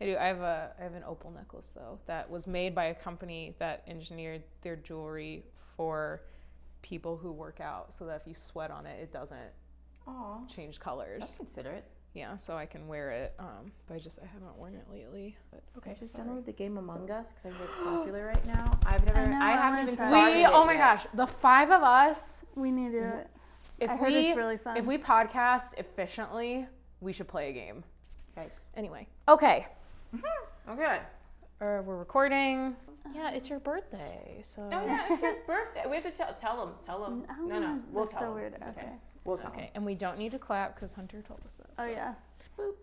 I do. I have an opal necklace though that was made by a company that engineered their jewelry for people who work out, so that if you sweat on it, it doesn't change colors. That's considerate. Yeah, so I can wear it. But I haven't worn it lately. But okay, just download the game Among Us because I hear it's popular right now. I haven't even started. Oh my gosh, the 5 of us. We need to do it. I heard it's really fun. If we podcast efficiently, we should play a game. Yikes. Anyway, okay. Okay. We're recording. Yeah, it's your birthday, so. Oh yeah, it's your birthday. We have to tell them. No, we'll tell them. So weird. Okay. We'll tell them. Okay, and we don't need to clap because Hunter told us that. Oh yeah. Boop.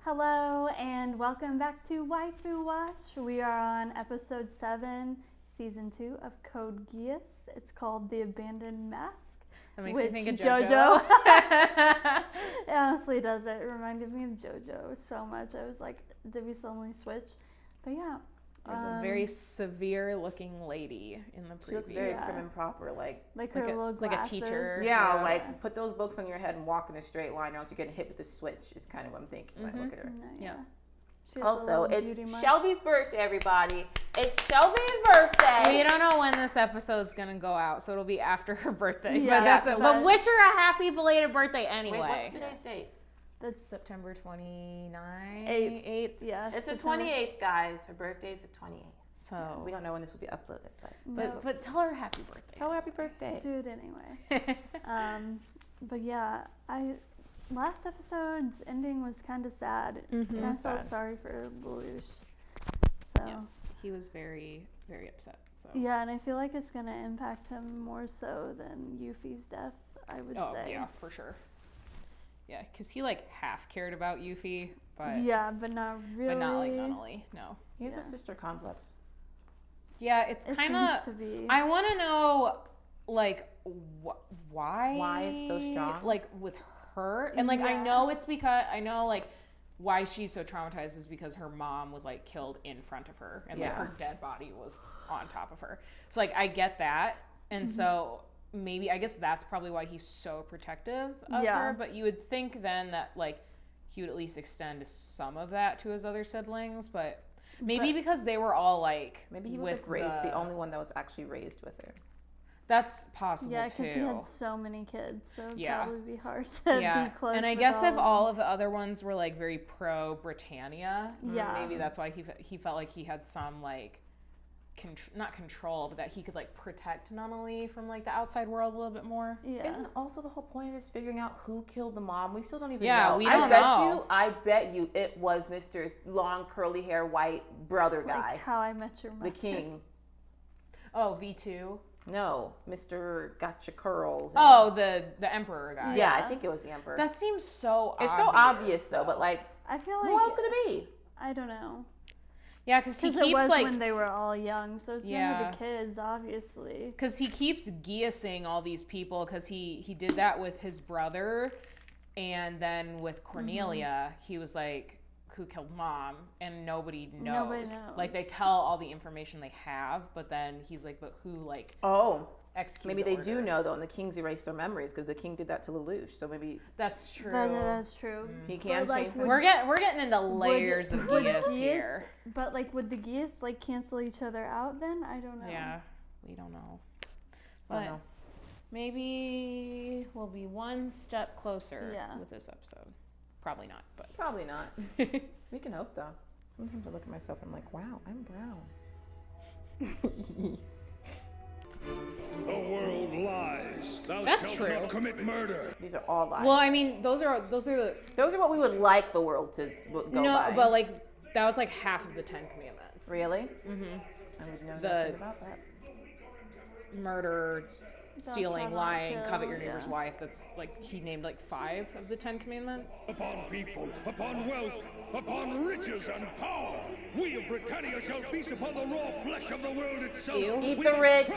Hello and welcome back to Waifu Watch. We are on episode 7, season 2 of Code Geass. It's called The Abandoned Mask. That makes me think of JoJo. It honestly does. It reminded me of JoJo so much. I was like, did we suddenly switch? But yeah. There's a very severe looking lady in the preview. She looks very prim and proper, like her little glasses. Like a teacher. Yeah, like put those books on your head and walk in a straight line, or else you're getting hit with the switch. Is kind of what I'm thinking when I look at her. Yeah. Also, it's Shelby's birthday, everybody. It's Shelby's birthday. We don't know when this episode's gonna go out, so it'll be after her birthday. Yeah, but that's it. But wish her a happy belated birthday anyway. Wait, what's today's date? That's September 29th. 8th. Yeah. It's the 28th, guys. Her birthday's the 28th. So yeah, we don't know when this will be uploaded, but tell her happy birthday. Tell her happy birthday. Do it anyway. But yeah, last episode's ending was kind of sad. Mm-hmm. I felt sorry for Lelouch. So. Yes, he was very, very upset. So. Yeah, and I feel like it's gonna impact him more so than Yuffie's death. I would say. Oh yeah, for sure. Yeah, because he like half cared about Yuffie, but yeah, but not really. But not like Nunnally, no. He has a sister complex. Yeah, it's kind of. I want to know, like, why? Why it's so strong? Like with her, and like I know it's because like why she's so traumatized is because her mom was like killed in front of her, and like her dead body was on top of her. So like I get that, and so maybe I guess that's probably why he's so protective of her. But you would think then that like he would at least extend some of that to his other siblings, but. Maybe because they were all like. Maybe he was like raised the only one that was actually raised with her. That's possible too. Yeah, because he had so many kids, so it'd probably be hard to be close. And I guess if all of the other ones were like very pro Britannia, maybe that's why he felt like he had some like not control, but that he could like protect Nunnally from like the outside world a little bit more. Yeah. Isn't also the whole point of this figuring out who killed the mom? We still don't even know. Yeah, we don't know. I bet you it was Mr. Long curly hair white brother guy. Like How I Met Your Mother. The king. Oh, V2? No, Mr. Gotcha Curls. Oh, the emperor guy. Yeah, I think it was the emperor. That seems so obvious. It's so obvious though, but like I feel like who else could it be? I don't know. Yeah, because he keeps it was like when they were all young, so it's none of the kids, obviously. Because he keeps Geassing all these people, because he did that with his brother, and then with Cornelia, he was like, "Who killed mom?" And nobody knows. Nobody knows. Like they tell all the information they have, but then he's like, "But who like?" Maybe they do know though, and the kings erase their memories because the king did that to Lelouch. So maybe that's true. That's true. He can change. We're getting into layers of Geass here. But like, would the Geass like cancel each other out then? I don't know. Yeah, we don't know. But maybe we'll be one step closer with this episode. Probably not, but probably not. We can hope though. Sometimes I look at myself and I'm like, wow, I'm brown. The world lies. Thou That's shalt true. not commit murder. These are all lies. Well, I mean, those are what we would like the world to go by. No, but like that was like half of the 10 Commandments. Really? Mm-hmm. I would know nothing about that. Murder, stealing, lying, covet your neighbor's wife. That's like he named like 5 of the 10 Commandments. Upon people, upon wealth, upon riches and power, we of Britannia shall feast upon the raw flesh of the world itself. Eat the rich.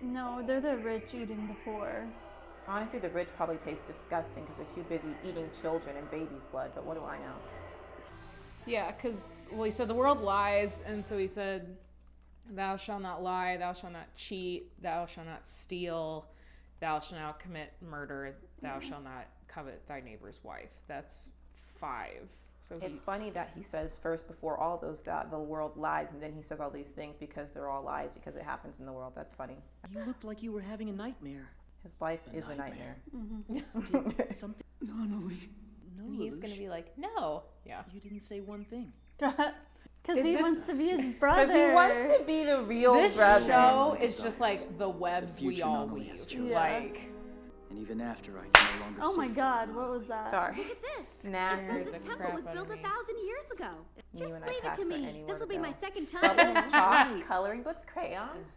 No, they're the rich eating the poor. Honestly, the rich probably taste disgusting because they're too busy eating children and babies' blood, but what do I know? Yeah, because, he said the world lies, and so he said, thou shalt not lie, thou shalt not cheat, thou shalt not steal, thou shalt not commit murder, thou shalt not covet thy neighbor's wife. That's 5. So it's funny that he says first before all those that the world lies, and then he says all these things because they're all lies because it happens in the world. That's funny. You looked like you were having a nightmare. His life is a nightmare. Something. Nonally. No, and he's going to be like, no. Yeah. You didn't say one thing. Because he wants to be his brother. Because he wants to be the real brother. This show is just like the webs we all weave. Like, and even after I can no longer oh my see God, what was that? Sorry. Look at this. Snack. This temple was built 1,000 years ago. Just and I leave it pack to for me. anywhere This will to be go. my second time. Bubbles, chalk, coloring books, crayons.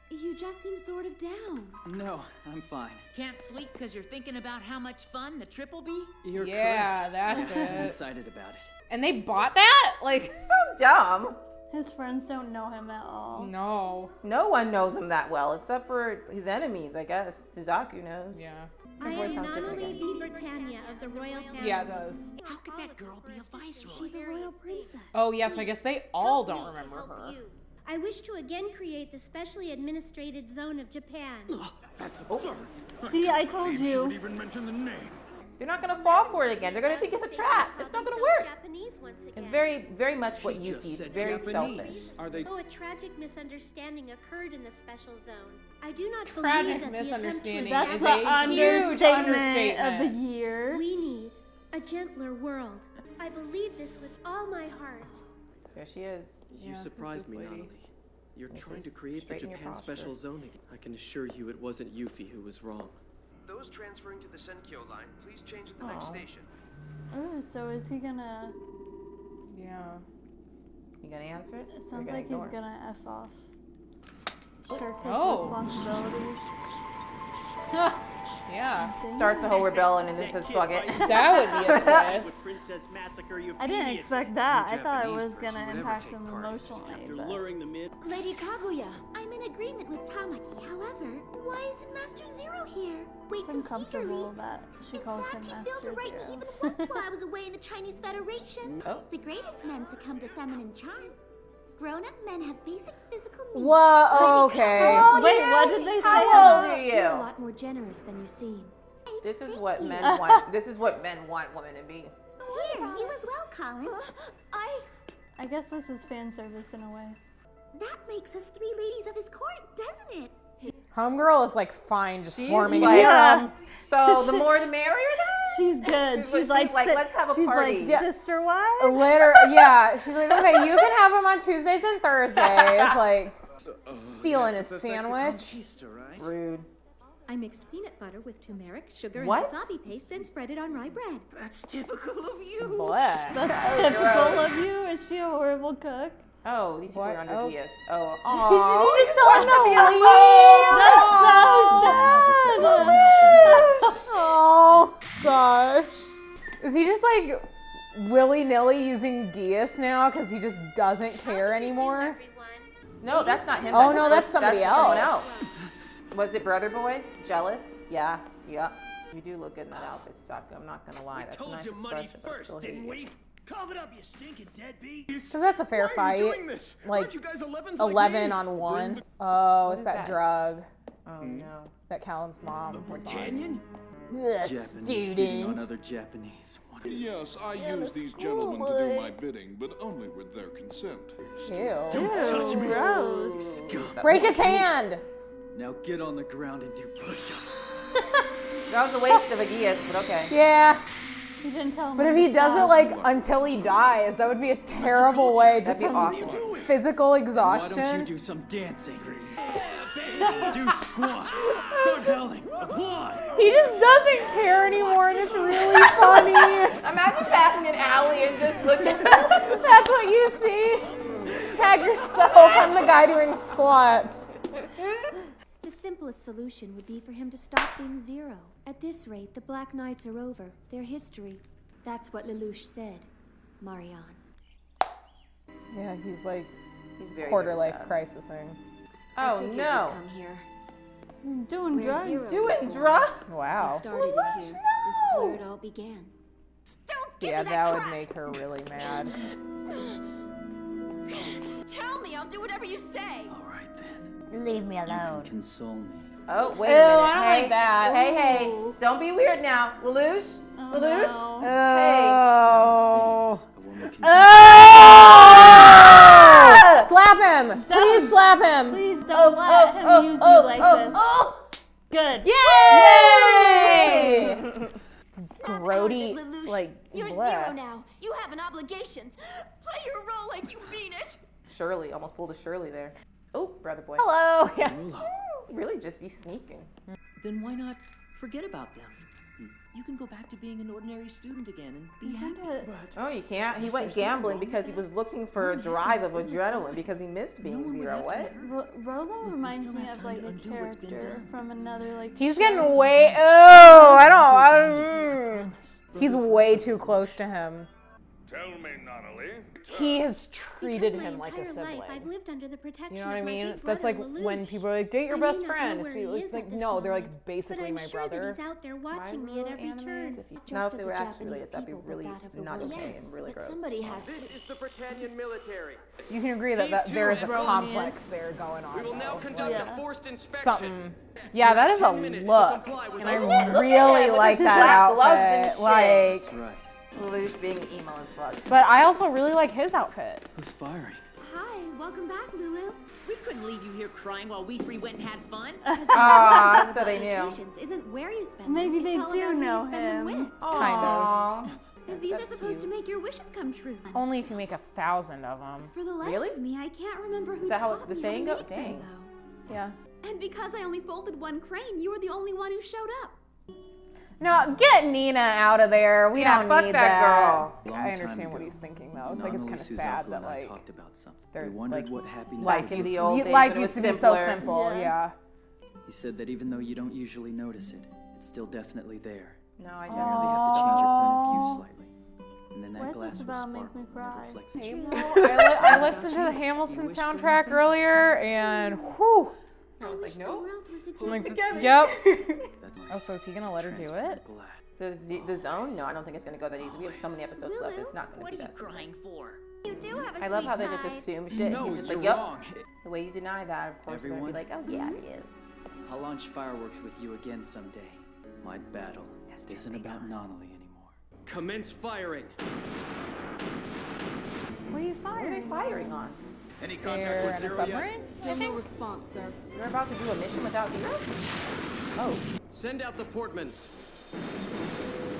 You just seem sort of down. No, I'm fine. Can't sleep because you're thinking about how much fun the trip will be? You're yeah, correct. that's I'm it. excited about it. And they bought that? Like, So dumb. His friends don't know him at all. no. No one knows him that well except for his enemies, I guess. Suzaku knows. Yeah. I voice am sounds different Nonali again. V. Britannia of the royal family. Yeah, it does. How could that girl be a viceroy? She's a royal princess. Oh, yes, I guess they all don't remember her. I wish to again create the specially administrated zone of Japan. That's absurd. See, I told Maybe she you. would even mention the name. They're not going to fall for it again. They're going to think it's a trap. It's not going to work. Japanese once again. It's very, very much what you Just feed. said Very Japanese. selfish. Are they? Though a tragic misunderstanding occurred in the special zone, I do not Tragic believe that misunderstanding the attempt is was That's a the huge understatement of the understatement. year. We need a gentler world. I believe this with all my heart. There she is. You surprised me, Nonali. You're trying to create the straighten your Japan posture. special zone again. I can assure you it wasn't Yuffie who was wrong. Those transferring to the Senkyo line, please change at the next station. Oh, so is he gonna... Yeah. You going to answer it? It Or sounds you like ignore he's it? gonna F off. Shirk his Oh. responsibilities. Yeah. Starts a whole rebellion and then says, fuck it. That would be a twist. Princess massacre your I didn't idiot. expect that. I No thought it Japanese was person gonna would ever impact take him part in it. emotionally, After but... luring them in. Lady Kaguya, I'm in agreement with Tamaki. However, why isn't Master Zero here? Wait It's so uncomfortable eagerly. that she In calls fact, him he failed to Master write me Zero. even once while I was away in the Chinese Federation. Oh. The greatest men succumb to feminine charm. Grown-up men have basic physical needs. Whoa, okay. Wait, what did they say? How old are You're a you? lot more generous than you seem. This is what men want. This is what men want women to be. Here, you as well, Colin. I guess this is fan service in a way. That makes us 3 ladies of his court, doesn't it? Homegirl is like fine, just She's forming like, a harem. So the more the merrier then? She's good. She's like, let's have a she's party. like, sister wife? Yeah, she's like, okay, you can have him on Tuesdays and Thursdays. Like, stealing his sandwich. Rude. I mixed peanut butter with turmeric, sugar, What? and wasabi paste, then spread it on rye bread. That's typical of you. What? That's typical of you. Is she a horrible cook? Oh, these people What? are under Oh. Geass. Oh, Did you just want tell to him be to alone. That's so sad. Oh, gosh. Is he just like willy-nilly using Geass now because he just doesn't care anymore? No, that's not him. Oh, no, that's somebody someone else. Was it Brother Boy? Jealous? Yeah. Yep. You do look good in that outfit, Sasaki. I'm not gonna lie. We That's a told nice you money expression, but I still first, hate didn't you. we? Cough it up, you stinking deadbeat. Because that's a fair Why are you fight. doing this? Like, Aren't you guys 11s 11 like me? on 1. Oh, it's is that that? drug Oh no. that Callan's mom was on. Japanese Student. feeding on other Japanese. Yes, I use these gentlemen to do my bidding, but only with their consent. Ew. Touch me. Gross. Break his hand. Now get on the ground and do push-ups. That was a waste of a Geass, but okay. Yeah. You didn't tell him. But if to he does it stop. like until he dies, that would be a terrible way just That'd be from awful. physical Why don't you exhaustion. do some dancing? Do squats. Start yelling. Applaud. He just doesn't care anymore and it's really funny. Imagine passing an alley and just looking. That's what you see. Tag yourself. I'm the guy doing squats. The simplest solution would be for him to stop being Zero. At this rate, the Black Knights are over. Their history. That's what Lelouch said. Marianne. Yeah, he's like He's very quarter very life sad. crisising. Oh Figured no. you'd come here. He's doing Where's drugs. Zero? Doing drugs? Wow. Started it here. This is where it all began. Don't give Yeah, me that would crap! make her really mad. Tell me, I'll do whatever you say. All right then. Leave me You alone. can console me. Oh, wait Ew, a minute. I don't Hey, like that. Hey, don't be weird now. Lelouch, Lelouch? no. Oh. Hey. Slap him! Please slap him! Please don't let him use you like this. Good. Yay! Grody, like, you're blah. zero now. You have an obligation. Play your role like you mean it. Shirley, almost pulled a Shirley there. Oh, brother boy. Hello. Yeah. Really just be sneaking. Then why not forget about them? You can go back to being an ordinary student again and be happy. Oh, you can't. He went gambling because he was looking for a drive of adrenaline because he missed being zero. What? Rolo reminds me of like a character from another like. He's getting way. Oh, I don't. He's way too close to him. Tell me, Nonnally. He has treated him like a sibling. I've lived under the protection You know what I of my mean? big That's like brother, when Lelouch. people are like, date your I best may not friend. know where he It's is like, at this no, they're moment, like basically but my I'm sure brother. that he's out there watching me at every turn. Now, if they were actually related, that'd be really not okay and really gross. Somebody has to. This is the Britannian military. You can agree that there is a complex there going on. We will now though. conduct Like, a forced inspection. something. Yeah, that is a 10 minutes to look, comply with and our I rules. really like that black gloves and outfit. shit. Like, That's right. Lelouch being emo as fuck. but I also really like his outfit. Who's firing? Hi, welcome back, Lulu. We couldn't leave you here crying while we three went and had fun. Ah, so they knew. Vacations isn't where you spend Maybe them. they It's all do about who you know spend them him. with. Aww. These are supposed to make your wishes come true. Only if you make 1,000 of them. For the life Really? of me, I can't remember who Is that how taught the me saying how go? to make them, Dang. though. Yeah. And because I only folded one crane, you were the only one who showed up. No, get Nina out of there. We Yeah, don't fuck need that girl. Yeah, Long I time understand what ago, he's thinking though. It's like it's kind of Nonnally, sad Suzaku, that and I like talked about something. they're, We wondered like, what happiness Life would in be. the old days life when it was used to be so simpler. simple. Yeah. He said that even though you don't usually notice it, it's still definitely there. No, I You don't. merely have to change your point of view slightly. And then Why that is glass this will about make sparkle me when cry? it reflects the Hey, truth. Mo, I listened to the Hamilton soundtrack earlier, and whew. I was like, The no. world was a Like, together. yep. That's Oh, so is he gonna let her do it? transparent glass. The zone? No, I don't think it's gonna go that easy. We have so many episodes left. It's not gonna What be are you that simple. crying for? You do have a I love sweet how they just side. assume shit. No, He's just you're like, yep. wrong. The way you deny that, of course, they're gonna be Everyone? like, oh yeah, it is. I'll launch fireworks with you again someday. My battle isn't about Nonnally anymore. Commence firing. What are you What are they firing? firing on? Any contact They're with in a Zero submarine? yet? Still no response, sir. They're about to do a mission without Zero? Oh. Send out the portmans.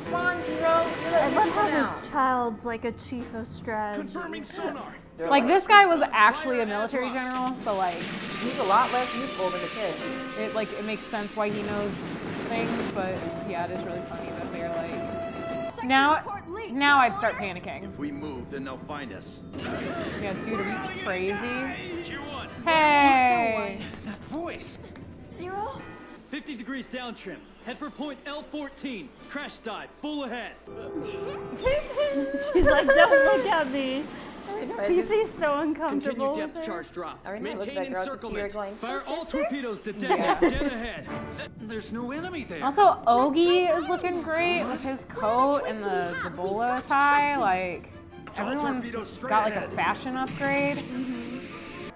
Come on, Zero. You're I letting love people how down. this child's like a chief of strategy. Confirming sonar. They're Like this guy was actually a military general, so like He's a lot less useful than the kids. it makes sense why he knows things, but yeah, it is really funny that they're like now I'd start panicking. If we move, then they'll find us. Yeah, dude, are you crazy? Q1. Hey! That voice. Zero? 50 degrees down trim. Head for point L14. Crash dive. Full ahead. She's like, don't look at me. PC's so uncomfortable. Continue with depth her. charge drop. I remember Maintain that girl just here encirclement. going, Fire "So all sisters?" torpedoes to dead. Dead ahead. There's no enemy there. Also, Ogie is looking great with his coat and the bolo tie. Like, everyone's got like a fashion upgrade.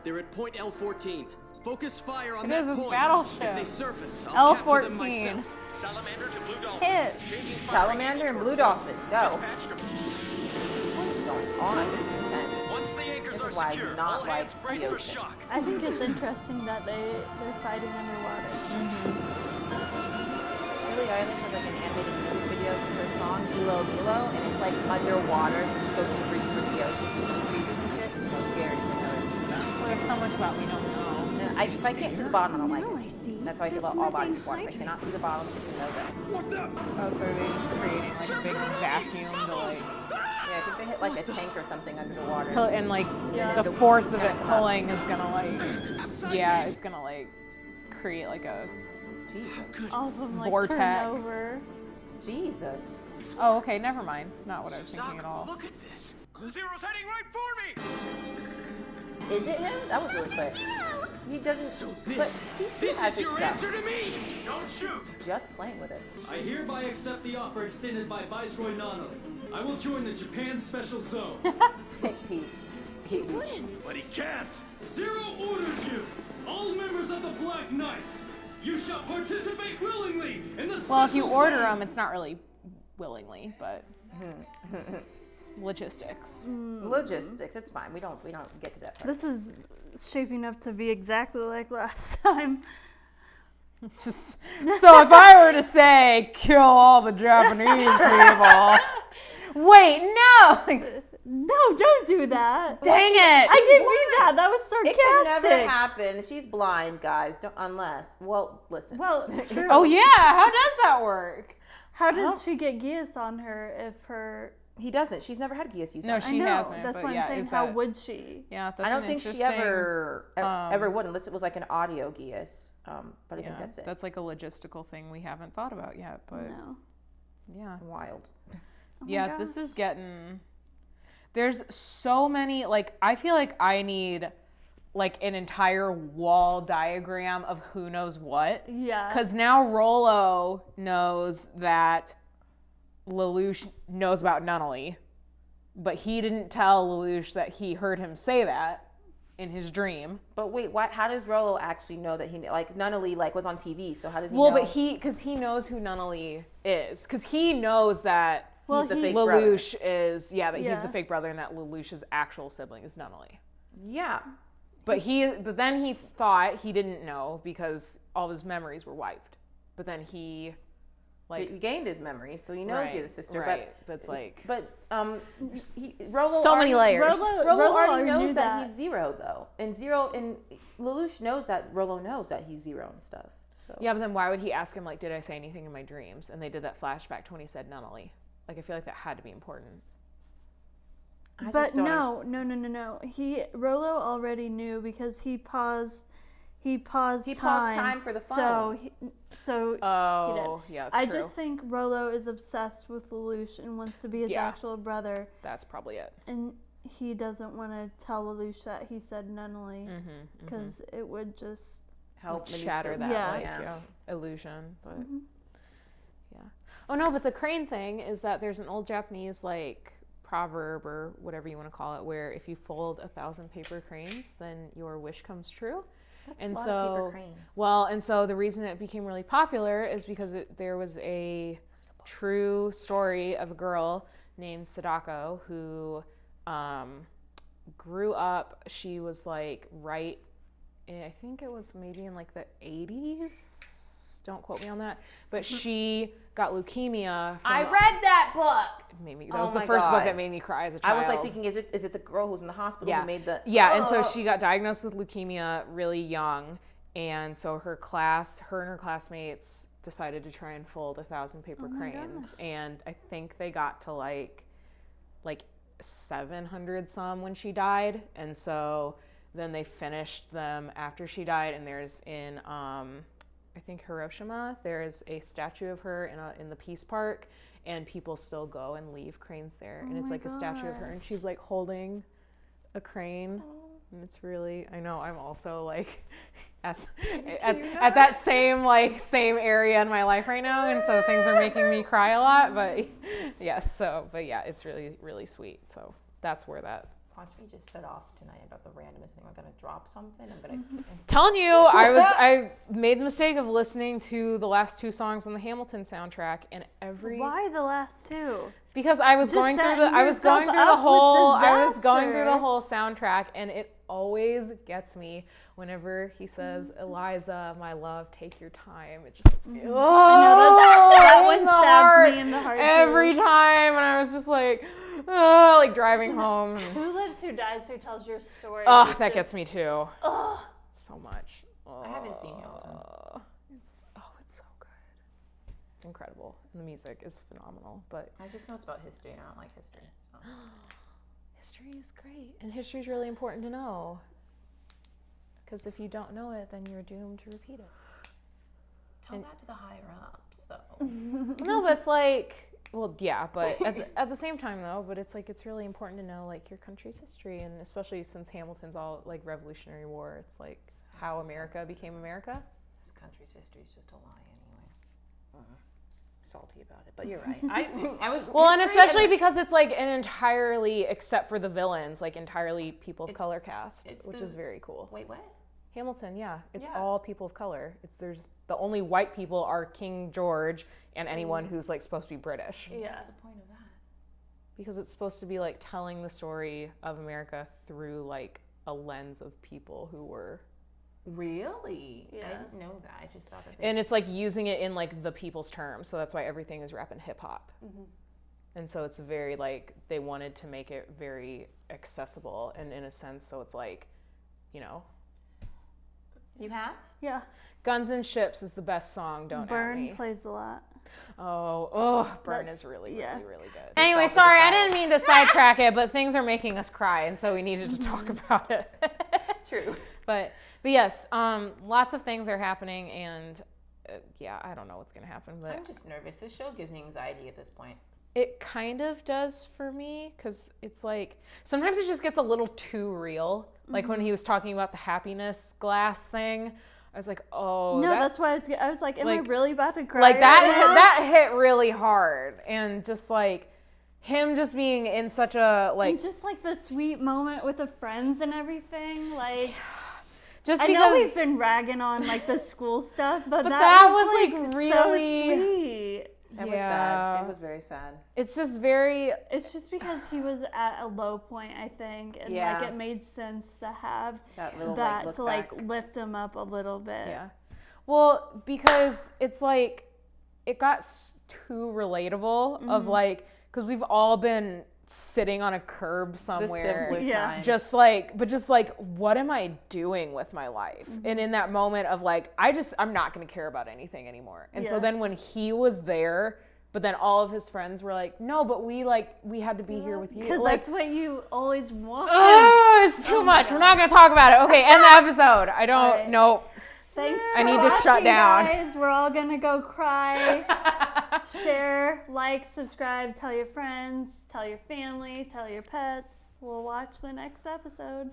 They're at point L14. Focus fire on It that is his point. battleship. If they surface, I'll capture them L14. myself. Salamander to Blue Dolphin. Hit! Salamander and Blue Dolphin, go. Dispatch to- What is going on? This is intense. Once the anchors This are is why I do secure, not all like hands brace the for ocean. shock. I think it's interesting that they're fighting underwater. Billie Eilish has like an animated music video for her song Milo Milo, and it's like underwater. You just go through the ocean, see some creatures and shit. It's the most scary thing ever. Well, there's so much about we don't know. And if I can't see the bottom, I don't like Now I it. see. And that's how I feel That's about all why they bodies of water. If I cannot see the bottom, it's a no-go. Oh, so they're just creating like a big vacuum to like, Yeah, I think they hit like a tank or something under the water. and like Yeah. the The force of gonna it come up. pulling is gonna like, yeah, it's gonna like create like a. Jesus. All of them like Vortex. turn over. Jesus. Oh, okay, never mind. Not what I was thinking at all. Look at this. Zero's heading right for me. Is it him? That was really quick. He doesn't. But C2 This has is his your stuff. answer to me. Don't shoot. Just playing with it. I hereby accept the offer extended by Viceroy Nonnally. I will join the Japan Special Zone. He Wouldn't. But he can't. Zero orders you. All members of the Black Knights, you shall participate willingly in the Well, if you special order zone. them, it's not really willingly, but logistics. Logistics, it's fine. We don't get to that part. This is shaping up to be exactly like last time. Just, so if I were to say kill all the Japanese people, wait, no, no, don't do that. Dang it! I didn't mean that. That was sarcastic. It could never happen. She's blind, guys. Listen. Well, true. Oh yeah, how does that work? How does she get Geass on her if her? He doesn't. She's never had Geass use that. No, she hasn't. That's but what yeah, I'm saying. How would she? Yeah, that's I don't think she ever would, unless it was like an audio Geass. But I think that's it. That's like a logistical thing we haven't thought about yet. But yeah, wild. Yeah, this is getting. There's so many. Like, I feel like I need like an entire wall diagram of who knows what. Yeah. Because now Rollo knows that Lelouch knows about Nunnally, but he didn't tell Lelouch that he heard him say that in his dream. But wait, how does Rollo actually know that Nunnally was on TV? So how does he know? Well, but because he knows who Nunnally is, because he knows that he's the fake Lelouch brother. he's the fake brother, and that Lelouch's actual sibling is Nunnally. Yeah. But then he thought he didn't know because all of his memories were wiped. But then he he gained his memories, so he knows he has a sister. Right. But it's like. But Rollo. So many layers. Rollo already knows that he's Zero, though, and Lelouch knows that Rollo knows that he's Zero and stuff. So. Yeah, but then why would he ask him did I say anything in my dreams? And they did that flashback to when he said Nunnally. I feel like that had to be important. But no. Rollo already knew because he paused time for the phone. Yeah, I just think Rollo is obsessed with Lelouch and wants to be his actual brother. That's probably it. And he doesn't want to tell Lelouch that he said Nunnally because it would just help shatter that illusion. But yeah. Oh no, but the crane thing is that there's an old Japanese proverb or whatever you want to call it, where if you fold 1,000 paper cranes, then your wish comes true. That's a lot of paper cranes. Well, and so the reason it became really popular is because there was a true story of a girl named Sadako who grew up. She was I think it was maybe in the 80s. Don't quote me on that. But she got leukemia. I read that book. That was the first book that made me cry as a child. I was thinking, is it the girl who's in the hospital who made the... Yeah, and so she got diagnosed with leukemia really young. And so her and her classmates decided to try and fold 1,000 paper cranes. God. And I think they got to like 700 some when she died. And so then they finished them after she died. And there's in... I think Hiroshima, there is a statue of her in the Peace Park, and people still go and leave cranes there. And it's a statue of her, and she's holding a crane. And it's really, I know, I'm also at that same area in my life right now, and so things are making me cry a lot. But yes, but yeah, it's really, really sweet. So that's where that. Watch me just set off tonight about the randomest thing. I'm gonna drop something. I'm gonna. Telling you, I made the mistake of listening to the last 2 songs on the Hamilton soundtrack, and Why the last 2? Because I was going through the whole soundtrack, and it always gets me whenever he says, "Eliza, my love, take your time." It just I know that one stabs me in the heart every time, and I was just driving home. Who Lives, Who Dies, Who Tells Your Story? Oh, that gets me too. So much. I haven't seen Hamilton. It's so good. It's incredible, and the music is phenomenal. But I just know it's about history, and I don't like history. So. History is great, and history is really important to know. Because if you don't know it, then you're doomed to repeat it. Tell that to the higher ups, though. No, but it's but at the same time, though, but it's really important to know your country's history, and especially since Hamilton's all Revolutionary War, it's how America became America. This country's history is just a lie, anyway. Salty about it, but you're right. I was and especially because it's an entirely, except for the villains, entirely people of color cast, which is very cool. Wait, what? Hamilton, yeah. It's all people of color. There's the only white people are King George and anyone who's like supposed to be British. Yeah. What's the point of that? Because it's supposed to be like telling the story of America through like a lens of people who were. Really? Yeah. I didn't know that. I just thought that. And it's like using it in like the people's terms. So that's why everything is rap and hip hop. Mm-hmm. And so it's very like, they wanted to make it very accessible and in a sense, so it's like, you know. You have? Yeah. Guns and Ships is the best song, don't at me. Burn plays a lot. Burn is really good. Anyway, Anyway, sorry, I didn't mean to sidetrack it, but things are making us cry, and so we needed to talk about it. True. But yes, lots of things are happening, and I don't know what's gonna happen. But I'm just nervous. This show gives me anxiety at this point. It kind of does for me, because it's like, sometimes it just gets a little too real. Like when he was talking about the happiness glass thing, I was like, oh. No, that's why I was like, am I really about to cry? Like that hit really hard. And just like him just being in such a like. And just like the sweet moment with the friends and everything. Like. Just I because know we've been ragging on like the school stuff, but that was like so really sweet. It was sad. It was very sad. It's just very. It's just because he was at a low point, I think, and like it made sense to have that little that to like lift him up a little bit. Yeah. Well, because it's like it got too relatable of like, because we've all been sitting on a curb somewhere, just like what am I doing with my life? And in that moment of like, I'm not going to care about anything anymore. And so then when he was there, but then all of his friends were like, no, but we had to be here with you. Because like, that's what you always want. Oh, it's too much. We're not going to talk about it. Okay, end the episode. I don't know. Thanks I need to shut down. Guys, we're all going to go cry. Share, like, subscribe, tell your friends, tell your family, tell your pets. We'll watch the next episode.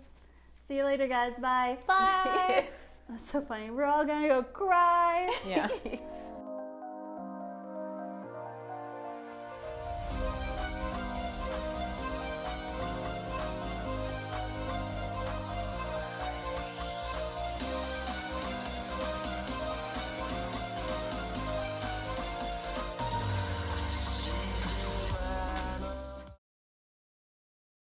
See you later, guys. Bye. Bye. That's so funny. We're all gonna go cry. Yeah.